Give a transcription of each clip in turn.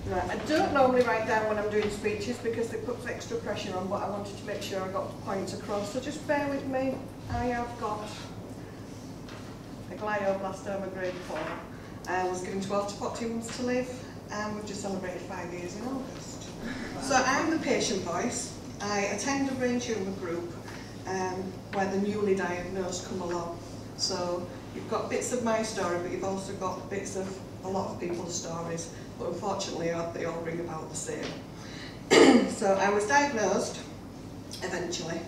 Right, I don't normally write down when I'm doing speeches because it puts extra pressure on, but I wanted to make sure I got the points across, so just bear with me. I have got a glioblastoma grade 4. I was given 12 to 14 months to live, and we've just celebrated 5 years in August. So I'm the patient voice. I attend a brain tumour group where the newly diagnosed come along. So you've got bits of my story, but you've also got bits of a lot of people's stories, but unfortunately they all ring about the same. So I was diagnosed eventually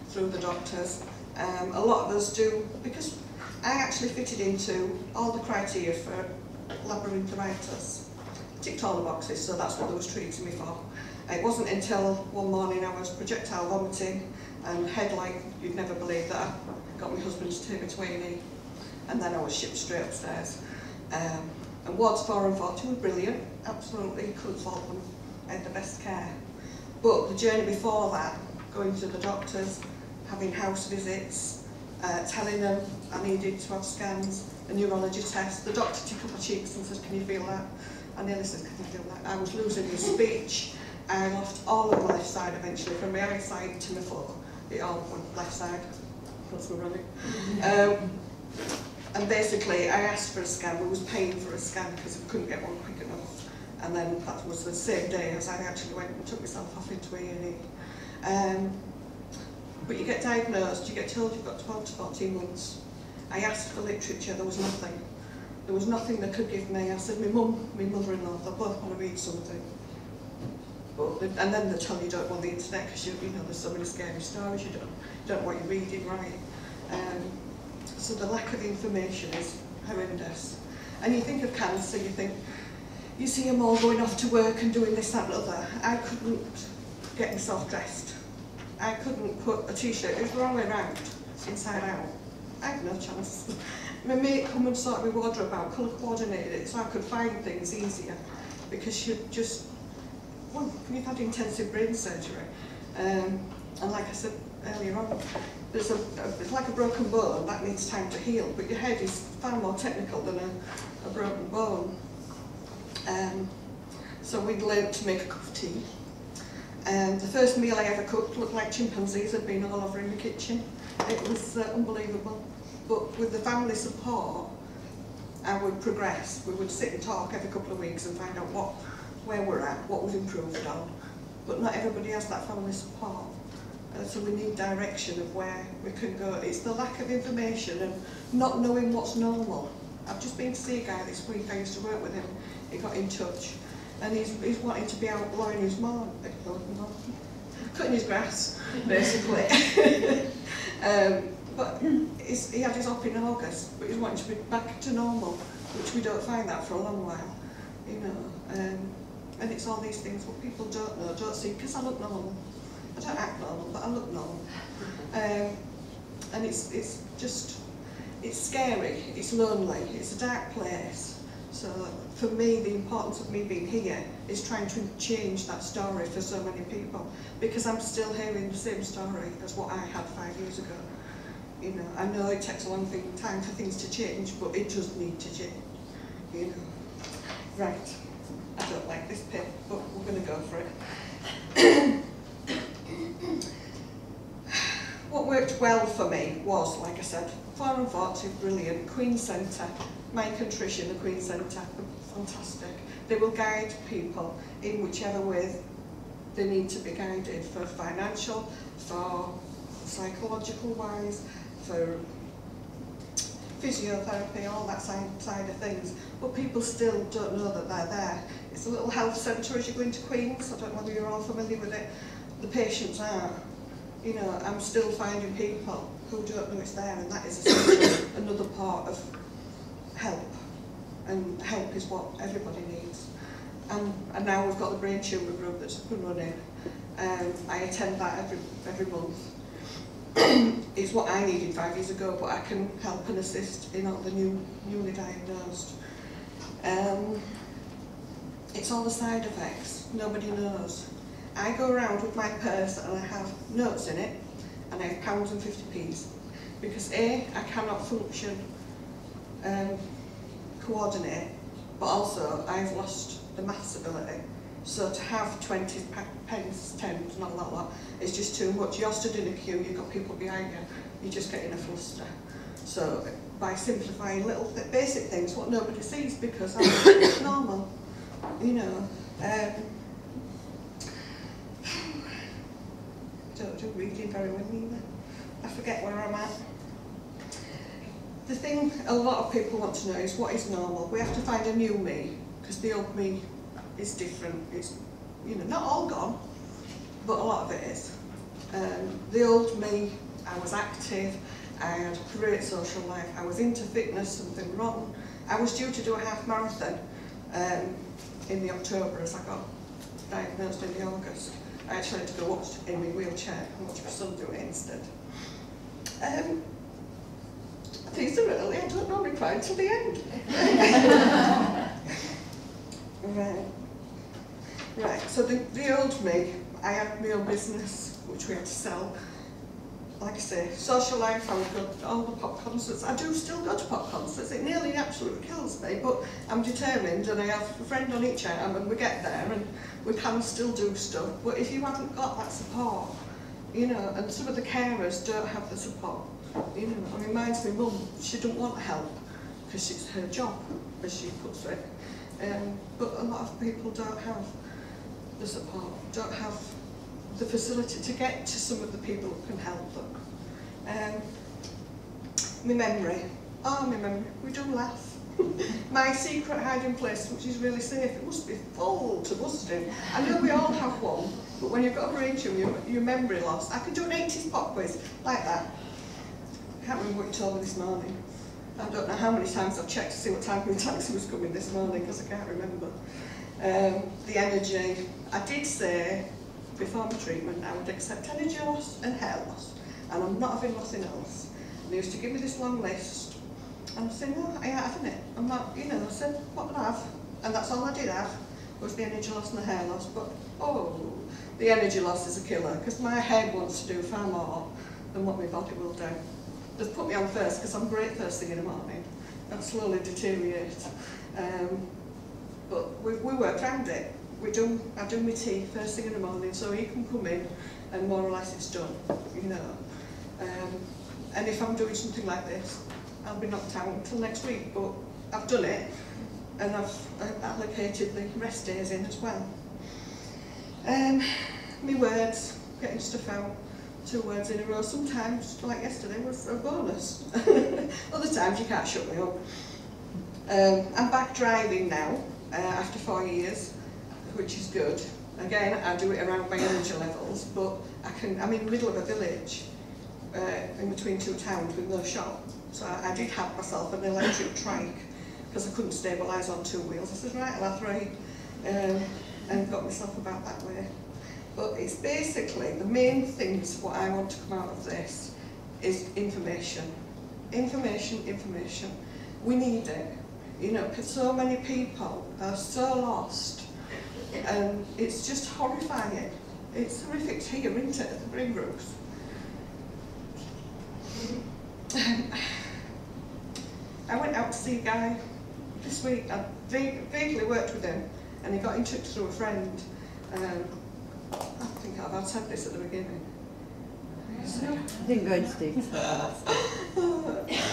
through the doctors. A lot of us do, because I actually fitted into all the criteria for labyrinthitis. Ticked all the boxes, so that's what they was treating me for. It wasn't until one morning I was projectile vomiting and head like you'd never believe that I got my husband to take me to A&E, and then I was shipped straight upstairs. And wards 4 and 40 were brilliant, absolutely, couldn't fault them, I had the best care. But the journey before that, going to the doctors, having house visits, telling them I needed to have scans, a neurology test, the doctor took up my cheeks and said, "Can you feel that?" I nearly said, "Can you feel that?" I was losing my speech. I lost all of my left side eventually, from my eyesight to my foot. It all went left side, because we're running. And basically, I asked for a scan. We was paying for a scan because we couldn't get one quick enough. And then that was the same day as I actually went and took myself off into A&E. But you get diagnosed, you get told you've got 12 to 14 months. I asked for literature, there was nothing. There was nothing they could give me. I said, my mum, my mother-in-law, they both want to read something. And then they tell you don't go on the internet because you know there's so many scary stories, you don't know what you're reading, right? So the lack of information is horrendous. And you think of cancer, you see them all going off to work and doing this, that and other. I couldn't get myself dressed. I couldn't put a t-shirt, it was the wrong way around, inside out. I had no chance. My mate come and sorted my wardrobe out, colour coordinated it so I could find things easier, because you've had intensive brain surgery. And like I said earlier on, it's like a broken bone that needs time to heal, but your head is far more technical than a broken bone. So we'd learned to make a cup of tea. And the first meal I ever cooked looked like chimpanzees had been all over in the kitchen. It was unbelievable. But with the family support, I would progress. We would sit and talk every couple of weeks and find out where we're at, what we've improved on. But not everybody has that family support. So we need direction of where we can go. It's the lack of information and not knowing what's normal. I've just been to see a guy this week, I used to work with him, he got in touch. And he's wanting to be out blowing his lawn, cutting his grass, basically. But he had his op in August, but he's wanting to be back to normal, which we don't find that for a long while, you know. And it's all these things what people don't know, don't see, because I look normal. I don't act normal, but I look normal. And it's scary, it's lonely, it's a dark place. So for me, the importance of me being here is trying to change that story for so many people, because I'm still hearing the same story as what I had 5 years ago. You know, I know it takes a long time for things to change, but it does need to change. You know, right? I don't like this pit, but we're going to go for it. What worked well for me was, like I said, 4 and 40, brilliant. Queen Centre, my contrition, the Queen Centre, fantastic. They will guide people in whichever way they need to be guided, for financial, for psychological wise, for physiotherapy, all that side of things. But people still don't know that they're there. It's a little health centre as you go into Queen's. I don't know whether you're all familiar with it. The patients are. You know, I'm still finding people who don't know it's there, and that is essentially another part of help. And help is what everybody needs. And now we've got the brain tumour group that's up and running. I attend that every month. It's what I needed 5 years ago, but I can help and assist in all the newly diagnosed. It's all the side effects. Nobody knows. I go around with my purse and I have notes in it, and I have pounds and 50p's, because A, I cannot function, coordinate, but also I've lost the maths ability. So to have 20 pence, 10s, not that lot, is just too much. You're stood in a queue, you've got people behind you, you're just getting a fluster. So by simplifying little basic things, what nobody sees, because it's normal, you know. Don't do reading very well either. I forget where I'm at. The thing a lot of people want to know is what is normal. We have to find a new me, because the old me is different. It's, you know, not all gone, but a lot of it is. The old me, I was active, I had a great social life, I was into fitness, something rotten. I was due to do a half marathon in the October as I got diagnosed in the August. I actually had to go watch in my wheelchair and watch my son do it instead. These are early, I don't normally cry until the end. Right, so the old me, I had my own business, which we had to sell. Like I say, social life, I would go to all the pop concerts. I do still go to pop concerts. It nearly absolutely kills me, but I'm determined, and I have a friend on each arm, and we get there, and we can still do stuff. But if you haven't got that support, you know, and some of the carers don't have the support, you know. I mean, mine's my mum, she don't want help, because it's her job, as she puts it. But a lot of people don't have the support, don't have the facility to get to some of the people who can help them. My memory, we do laugh. My secret hiding place, which is really safe, it must be full to busting. I know we all have one, but when you've got a brain tumour, your memory loss. I could do an 80s pop quiz like that. I can't remember what you told me this morning. I don't know how many times I've checked to see what time my taxi was coming this morning, because I can't remember. The energy, I did say before my treatment I would accept energy loss and hair loss, and I'm not having nothing else. And they used to give me this long list, and I said, no, I ain't having it. I'm not, you know, I said, what would I have? And that's all I did have, was the energy loss and the hair loss. But, oh, the energy loss is a killer, because my head wants to do far more than what my body will do. They've put me on first, because I'm great first thing in the morning, and slowly deteriorate. But we work around it. I do my tea first thing in the morning, so he can come in and more or less it's done, you know. And if I'm doing something like this, I'll be knocked out until next week, but I've done it, and I've allocated the rest days in as well. My words, getting stuff out, 2 words in a row, sometimes, like yesterday, was a bonus. Other times you can't shut me up. I'm back driving now, after 4 years, which is good. Again, I do it around my energy levels, but I'm in the middle of a village, in between 2 towns with no shop. So I did have myself an electric trike, because I couldn't stabilise on 2 wheels. I said, right, I'll have 3, and got myself about that way. But it's basically, the main things what I want to come out of this is information. Information, information. We need it. You know, because so many people are so lost. And it's just horrifying. It's horrific to hear, isn't it, at the Green Groups? I went out to see a guy this week. I vaguely worked with him, and he got in touch through a friend. I think I've said this at the beginning. I didn't go into detail.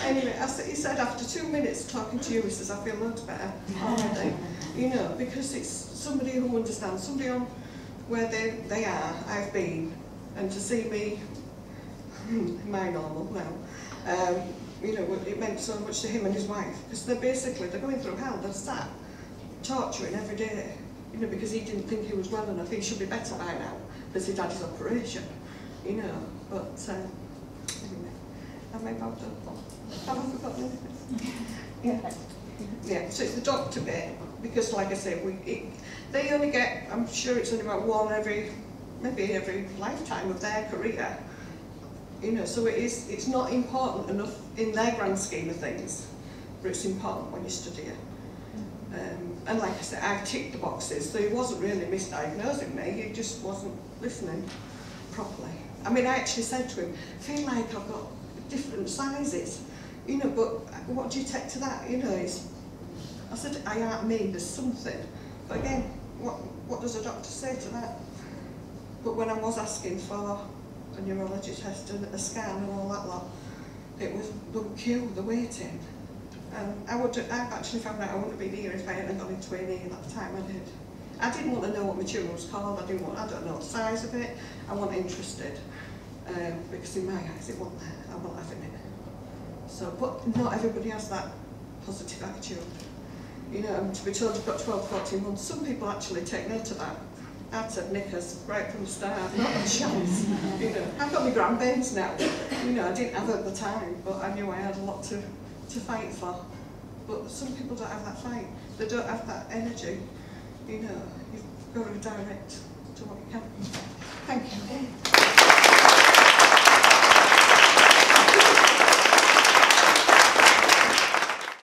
Anyway, he said after 2 minutes talking to you, he says, I feel loads better already. You know, because it's somebody who understands, somebody on where they are, I've been, and to see me, my normal now, you know, it meant so much to him and his wife, because they're going through hell. They're sat torturing every day, you know, because he didn't think he was well enough. He should be better by now, because he'd had his operation, you know. But anyway, am I about to? Have I forgotten anything? Yeah. Yeah. So it's the doctor bit, because like I say, they only get, I'm sure it's only about one maybe every lifetime of their career. You know, so it's not important enough in their grand scheme of things, but it's important when you study it. And like I said, I've ticked the boxes, so he wasn't really misdiagnosing me, he just wasn't listening properly. I mean, I actually said to him, I feel like I've got different sizes, you know, but what do you take to that? You know, I said, I aren't me, there's something But again, what does a doctor say to that? But when I was asking for a neurology test and a scan and all that lot, it was the queue, the waiting. And I've actually found out I wouldn't have been here if I hadn't gone into A&E at the time I did. I didn't want to know what my tumour was called, I don't know the size of it, I wasn't interested. Because in my eyes it wasn't there, I wasn't having it. So, but not everybody has that positive attitude. You know, and to be told you've got 12, 14 months, some people actually take note of that. I'd said knickers right from the start, not a chance. You know, I've got my grandbabies now. You know, I didn't have at the time, but I knew I had a lot to fight for. But some people don't have that fight. They don't have that energy. You know, you've got to direct to what you can. Thank you.